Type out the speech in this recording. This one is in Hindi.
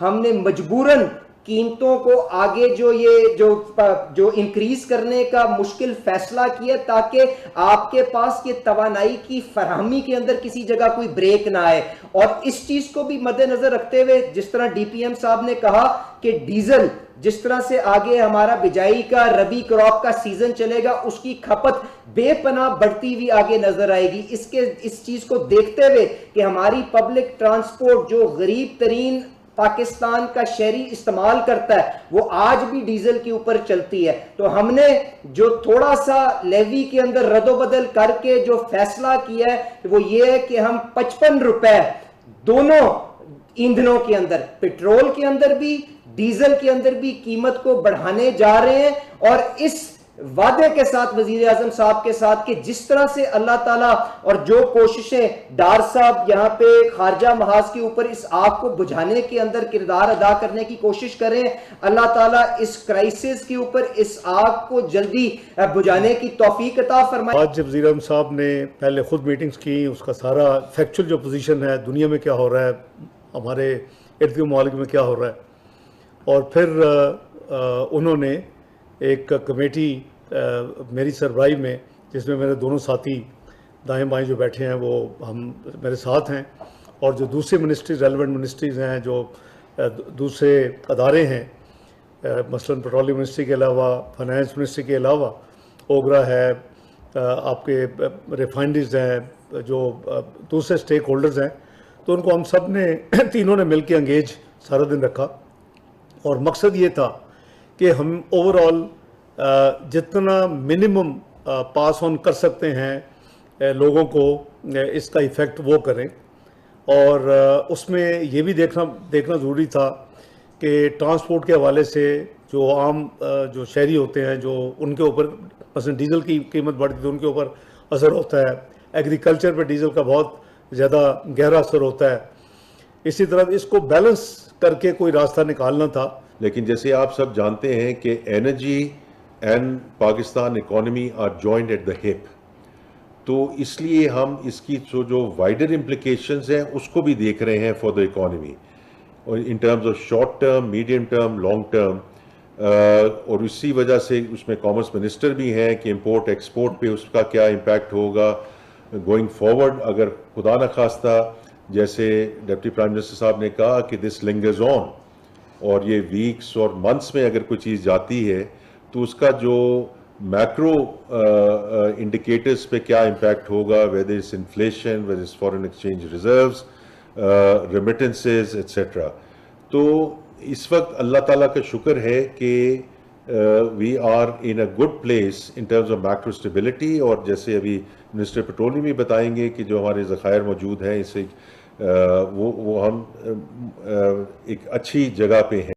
हमने मजबूरन कीमतों को आगे जो इंक्रीज करने का मुश्किल फैसला किया, ताकि आपके पास ये तवानाई की फराहमी के अंदर किसी जगह कोई ब्रेक ना आए। और इस चीज को भी मद्देनजर रखते हुए, जिस तरह डीपीएम साहब ने कहा कि डीजल जिस तरह से आगे हमारा बिजाई का रबी क्रॉप का सीजन चलेगा, उसकी खपत बेपनाह बढ़ती हुई आगे नजर आएगी। इस चीज को देखते हुए कि हमारी पब्लिक ट्रांसपोर्ट जो गरीब तरीन पाकिस्तान का शहरी इस्तेमाल करता है, वो आज भी डीजल के ऊपर चलती है। तो हमने जो थोड़ा सा लेवी के अंदर रद्दोबदल करके जो फैसला किया है, वो ये है कि हम 55 रुपए दोनों ईंधनों के अंदर, पेट्रोल के अंदर भी डीजल के अंदर भी कीमत को बढ़ाने जा रहे हैं। और इस वादे के साथ वजीर आजम साहब के साथ कि जिस तरह से अल्लाह ताला और जो कोशिशें डार साहब यहां पे खारजा महाज के ऊपर इस आग को बुझाने के अंदर किरदार अदा करने की कोशिश करें, अल्लाह ताला इस क्राइसिस के ऊपर इस आग को जल्दी बुझाने की तौफीक अता फरमाए। आज जब वजीर आजम साहब ने पहले खुद मीटिंग्स की, उसका सारा फैक्चुअल जो पोजीशन है, दुनिया में क्या हो रहा है, हमारे इर्द गिर्द ममालिक में क्या हो रहा है, और फिर उन्होंने एक कमेटी मेरी सरबराही में, जिसमें मेरे दोनों साथी दाएं बाएं जो बैठे हैं वो हम मेरे साथ हैं, और जो दूसरी मिनिस्ट्रीज, रेलिवेंट मिनिस्ट्रीज़ हैं, जो दूसरे अदारे हैं, मसलन पेट्रोलियम मिनिस्ट्री के अलावा, फाइनेंस मिनिस्ट्री के अलावा ओगरा है, आपके रिफाइनरीज हैं, जो दूसरे स्टेक होल्डर्स हैं, तो उनको हम सब ने तीनों ने मिल के एंगेज सारा दिन रखा। और मकसद ये था कि हम ओवरऑल जितना मिनिमम पास ऑन कर सकते हैं लोगों को, इसका इफ़ेक्ट वो करें। और उसमें ये भी देखना ज़रूरी था कि ट्रांसपोर्ट के हवाले से जो आम जो शहरी होते हैं, जो उनके ऊपर मसलन डीज़ल की कीमत बढ़ती है तो उनके ऊपर असर होता है, एग्रीकल्चर पर डीज़ल का बहुत ज़्यादा गहरा असर होता है। इसी तरह इसको बैलेंस करके कोई रास्ता निकालना था। लेकिन जैसे आप सब जानते हैं कि energy and Pakistan economy are joint at the hip, तो इसलिए हम इसकी जो वाइडर इम्प्लिकेशंस हैं उसको भी देख रहे हैं फॉर द इकोनॉमी, और इन terms of short term, medium term, long term. और इसी वजह से उसमें कॉमर्स मिनिस्टर भी हैं कि इंपोर्ट एक्सपोर्ट पे उसका क्या इम्पैक्ट होगा गोइंग फॉरवर्ड। अगर खुदा न खास्ता, जैसे डिप्टी प्राइम मिनिस्टर साहब ने कहा कि दिस लिंगर्स ऑन, और ये वीक्स और मंथ्स में अगर कोई चीज़ जाती है तो उसका जो मैक्रो इंडिकेटर्स पे क्या इम्पैक्ट होगा, whether it's inflation, whether it's foreign exchange reserves, remittances etcetera. तो इस वक्त अल्लाह ताला का शुक्र है कि we are in a good place in terms of macro stability. और जैसे अभी मिनिस्टर पेट्रोलियम भी बताएंगे कि जो हमारे ज़खायर मौजूद हैं, इससे वो हम एक अच्छी जगह पे हैं।